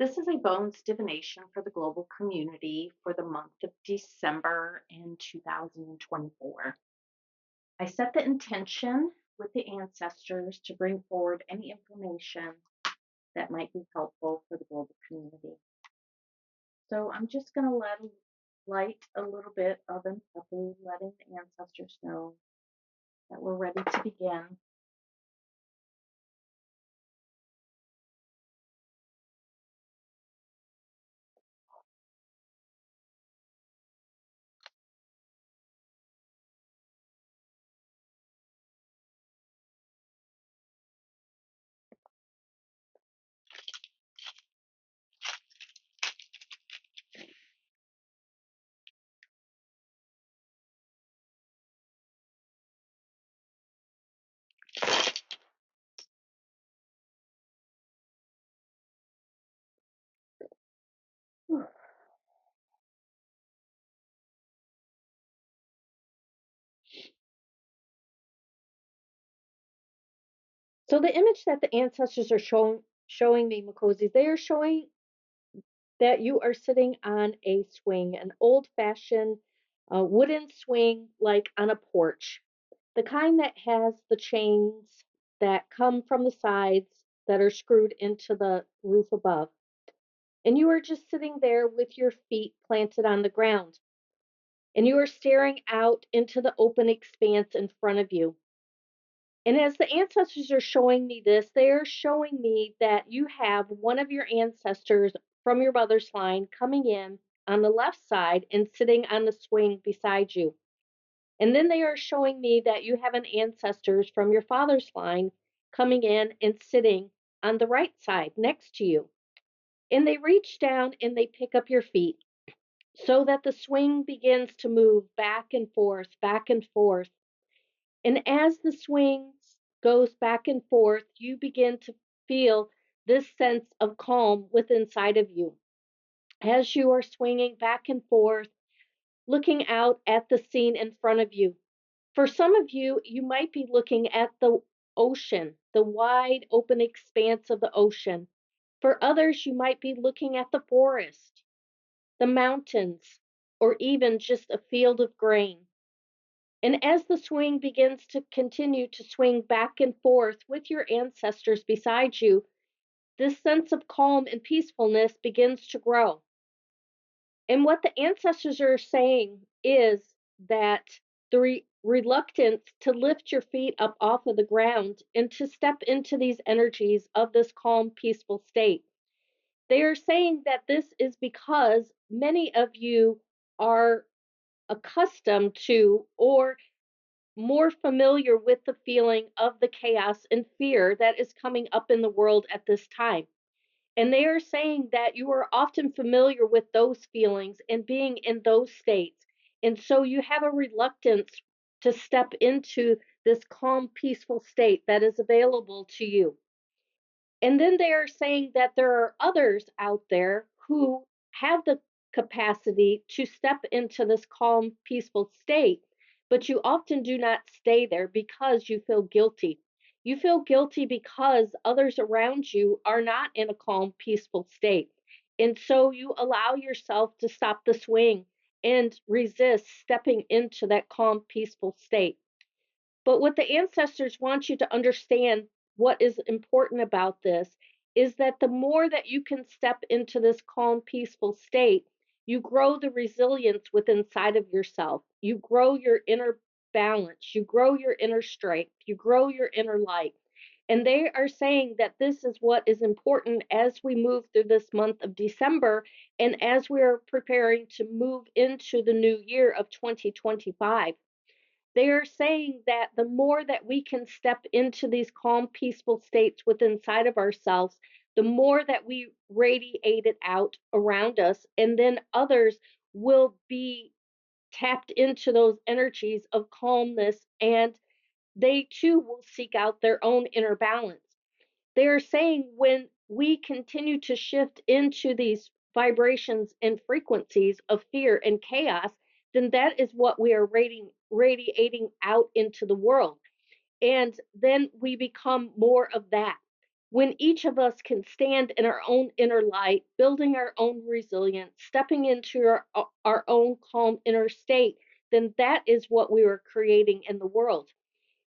This is a bones divination for the global community for the month of December in 2024. I set the intention with the ancestors to bring forward any information that might be helpful for the global community. So I'm just going to light a little bit of an peppy, letting the ancestors know that we're ready to begin. So the image that the ancestors are showing me, Makosi, they are showing that you are sitting on a swing, an old fashioned wooden swing, like on a porch, the kind that has the chains that come from the sides that are screwed into the roof above. And you are just sitting there with your feet planted on the ground. And you are staring out into the open expanse in front of you. And as the ancestors are showing me this, they are showing me that you have one of your ancestors from your mother's line coming in on the left side and sitting on the swing beside you. And then they are showing me that you have an ancestors from your father's line coming in and sitting on the right side next to you. And they reach down and they pick up your feet so that the swing begins to move back and forth, back and forth. And as the swing goes back and forth, you begin to feel this sense of calm within inside of you. As you are swinging back and forth, looking out at the scene in front of you. For some of you, you might be looking at the ocean, the wide open expanse of the ocean. For others, you might be looking at the forest, the mountains, or even just a field of grain. And as the swing begins to continue to swing back and forth with your ancestors beside you, this sense of calm and peacefulness begins to grow. And what the ancestors are saying is that the reluctance to lift your feet up off of the ground and to step into these energies of this calm, peaceful state. They are saying that this is because many of you are accustomed to or more familiar with the feeling of the chaos and fear that is coming up in the world at this time. And they are saying that you are often familiar with those feelings and being in those states. And so you have a reluctance to step into this calm, peaceful state that is available to you. And then they are saying that there are others out there who have the capacity to step into this calm, peaceful state, but you often do not stay there because you feel guilty. You feel guilty because others around you are not in a calm, peaceful state. And so you allow yourself to stop the swing and resist stepping into that calm, peaceful state. But what the ancestors want you to understand, what is important about this, is that the more that you can step into this calm, peaceful state, you grow the resilience within inside of yourself. You grow your inner balance, you grow your inner strength, you grow your inner light. And they are saying that this is what is important as we move through this month of December and as we are preparing to move into the new year of 2025. They are saying that the more that we can step into these calm, peaceful states within inside of ourselves, the more that we radiate it out around us, and then others will be tapped into those energies of calmness, and they too will seek out their own inner balance. They are saying when we continue to shift into these vibrations and frequencies of fear and chaos, then that is what we are radiating out into the world. And then we become more of that. when each of us can stand in our own inner light, building our own resilience, stepping into our own calm inner state, then that is what we are creating in the world.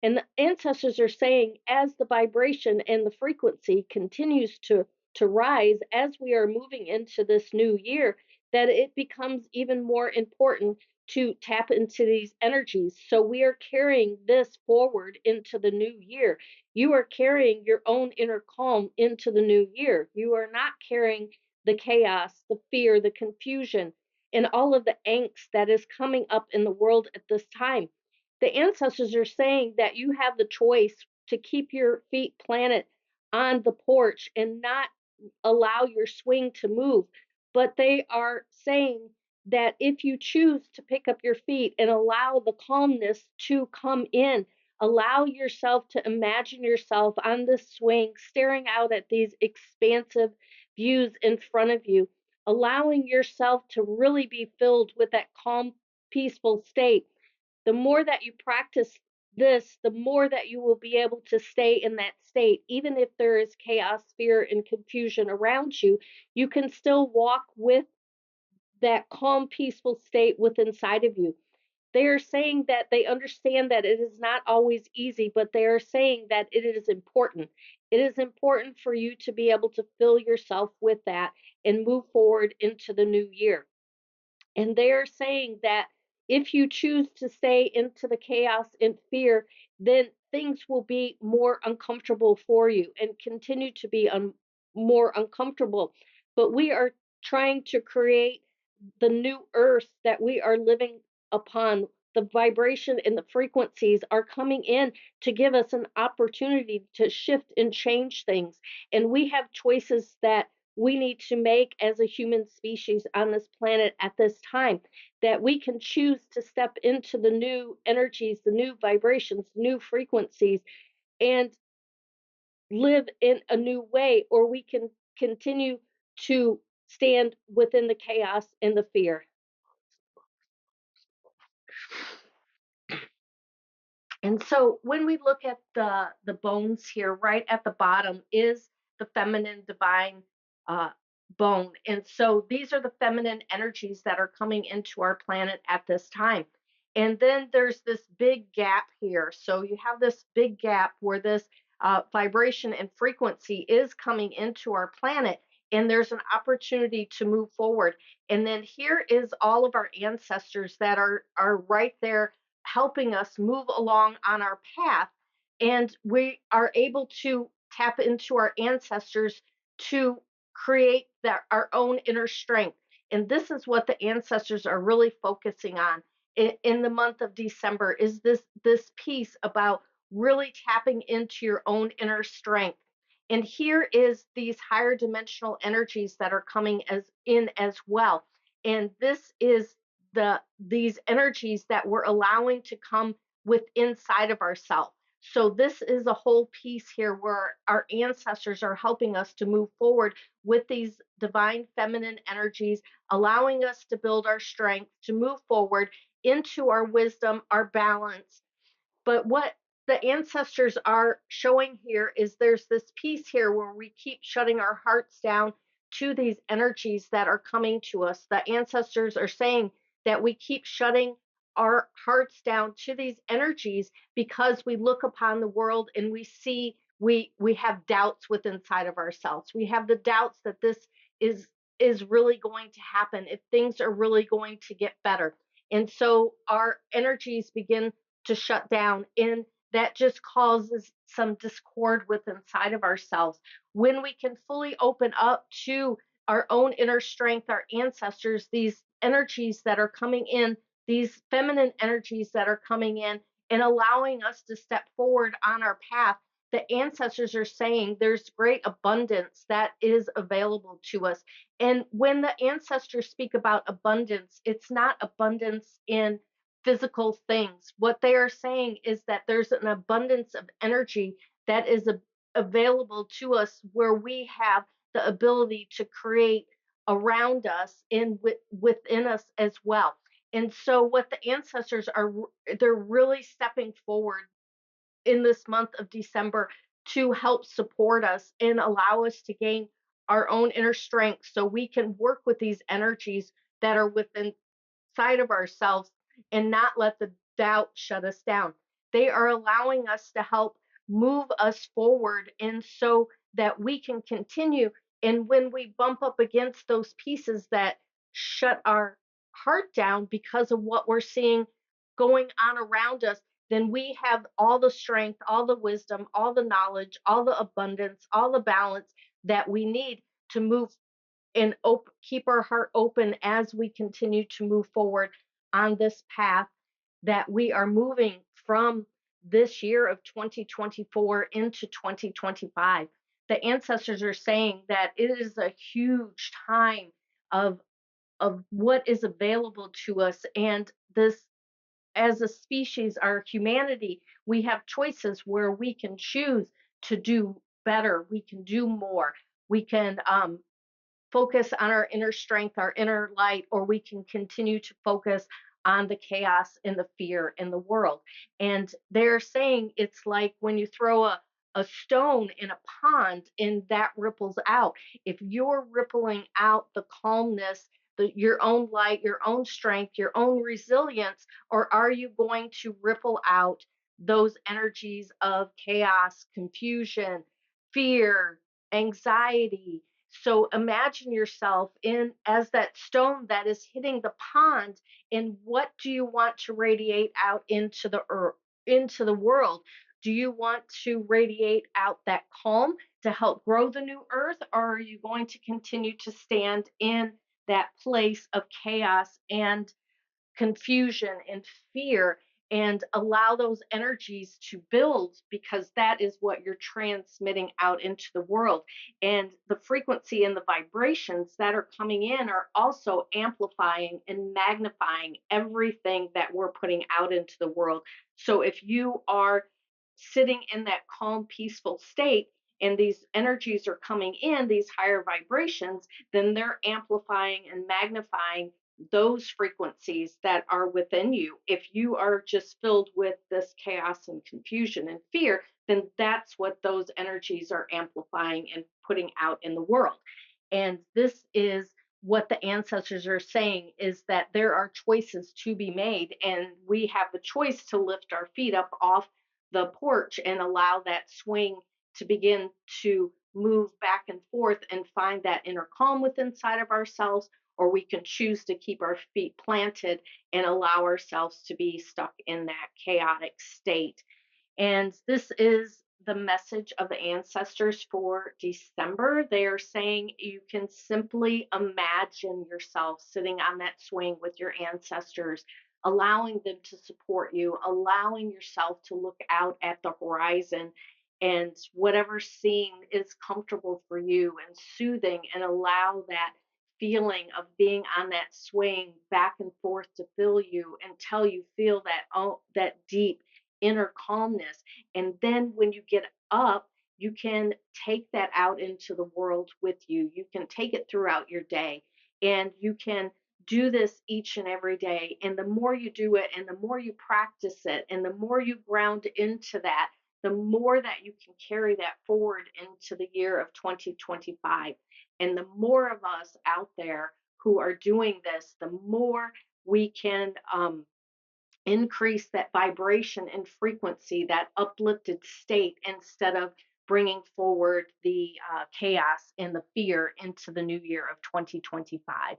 And the ancestors are saying as the vibration and the frequency continues to rise as we are moving into this new year, that it becomes even more important to tap into these energies. So we are carrying this forward into the new year. You are carrying your own inner calm into the new year. You are not carrying the chaos, the fear, the confusion, and all of the angst that is coming up in the world at this time. The ancestors are saying that you have the choice to keep your feet planted on the porch and not allow your swing to move. But they are saying that if you choose to pick up your feet and allow the calmness to come in, allow yourself to imagine yourself on this swing, staring out at these expansive views in front of you, allowing yourself to really be filled with that calm, peaceful state. The more that you practice this, the more that you will be able to stay in that state. Even if there is chaos, fear, and confusion around you, you can still walk with that calm, peaceful state within inside of you. They are saying that they understand that it is not always easy, but they are saying that it is important. It is important for you to be able to fill yourself with that and move forward into the new year. And they're saying that if you choose to stay into the chaos and fear, then things will be more uncomfortable for you and continue to be more uncomfortable. But we are trying to create the new earth that we are living upon. The vibration and the frequencies are coming in to give us an opportunity to shift and change things. And we have choices that we need to make as a human species on this planet at this time, that we can choose to step into the new energies, the new vibrations, new frequencies, and live in a new way, or we can continue to stand within the chaos and the fear. And so when we look at the bones here, right at the bottom is the feminine divine uh, bone. And so these are the feminine energies that are coming into our planet at this time. And then there's this big gap here. So you have this big gap where this vibration and frequency is coming into our planet, and there's an opportunity to move forward. And then here is all of our ancestors that are right there helping us move along on our path. And we are able to tap into our ancestors to create our own inner strength. And this is what the ancestors are really focusing on in the month of December, is this piece about really tapping into your own inner strength. And here is these higher dimensional energies that are coming as well. And this is these energies that we're allowing to come with inside of ourselves. So this is a whole piece here where our ancestors are helping us to move forward with these divine feminine energies, allowing us to build our strength, to move forward into our wisdom, our balance. But what the ancestors are showing here is there's this piece here where we keep shutting our hearts down to these energies that are coming to us. The ancestors are saying that we keep shutting our hearts down to these energies because we look upon the world and we see we have doubts within inside of ourselves. We have the doubts that this is is really going to happen, if things are really going to get better. And so our energies begin to shut down, and that just causes some discord within inside of ourselves. When we can fully open up to our own inner strength, our ancestors, these energies that are coming in, these feminine energies that are coming in and allowing us to step forward on our path, the ancestors are saying there's great abundance that is available to us. And when the ancestors speak about abundance, it's not abundance in physical things. What they are saying is that there's an abundance of energy that is available to us, where we have the ability to create around us and within us as well. And so what the ancestors are, they're really stepping forward in this month of December to help support us and allow us to gain our own inner strength so we can work with these energies that are within side of ourselves and not let the doubt shut us down. They are allowing us to help move us forward and so that we can continue. And when we bump up against those pieces that shut our heart down because of what we're seeing going on around us, then we have all the strength, all the wisdom, all the knowledge, all the abundance, all the balance that we need to move and keep our heart open as we continue to move forward on this path that we are moving from this year of 2024 into 2025. The ancestors are saying that it is a huge time of what is available to us, and this, as a species, our humanity, we have choices where we can choose to do better, we can do more, we can focus on our inner strength, our inner light, or we can continue to focus on the chaos and the fear in the world. And they're saying it's like when you throw a stone in a pond and that ripples out. If you're rippling out the calmness, your own light, your own strength, your own resilience, or are you going to ripple out those energies of chaos, confusion, fear, anxiety? So imagine yourself in as that stone that is hitting the pond, and what do you want to radiate out into the earth, into the world? Do you want to radiate out that calm to help grow the new earth, or are you going to continue to stand in that place of chaos and confusion and fear and allow those energies to build, because that is what you're transmitting out into the world. And the frequency and the vibrations that are coming in are also amplifying and magnifying everything that we're putting out into the world. So if you are sitting in that calm, peaceful state, and these energies are coming in, these higher vibrations, then they're amplifying and magnifying those frequencies that are within you. If you are just filled with this chaos and confusion and fear, then that's what those energies are amplifying and putting out in the world. And this is what the ancestors are saying, is that there are choices to be made, and we have the choice to lift our feet up off the porch and allow that swing to begin to move back and forth and find that inner calm within inside of ourselves, or we can choose to keep our feet planted and allow ourselves to be stuck in that chaotic state. And this is the message of the ancestors for December. They are saying you can simply imagine yourself sitting on that swing with your ancestors, allowing them to support you, allowing yourself to look out at the horizon and whatever scene is comfortable for you and soothing, and allow that feeling of being on that swing back and forth to fill you until you feel that, oh, that deep inner calmness. And then when you get up, you can take that out into the world with you. You can take it throughout your day, and you can do this each and every day. And the more you do it, and the more you practice it, and the more you ground into that, the more that you can carry that forward into the year of 2025. And the more of us out there who are doing this, the more we can increase that vibration and frequency, that uplifted state, instead of bringing forward the chaos and the fear into the new year of 2025.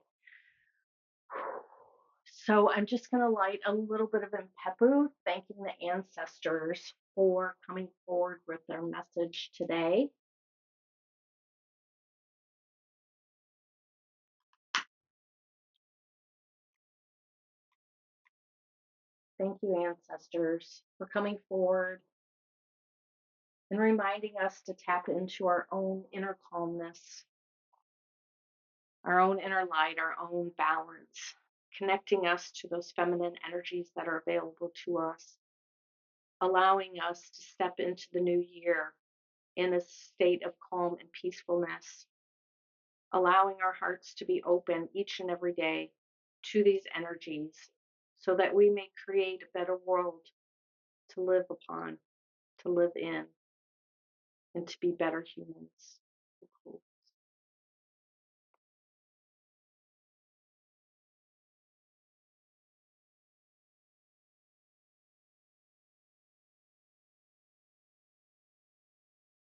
So I'm just going to light a little bit of impepu, thanking the ancestors for coming forward with their message today. Thank you, ancestors, for coming forward and reminding us to tap into our own inner calmness, our own inner light, our own balance, connecting us to those feminine energies that are available to us, allowing us to step into the new year in a state of calm and peacefulness, allowing our hearts to be open each and every day to these energies so that we may create a better world to live upon, to live in. and to be better humans.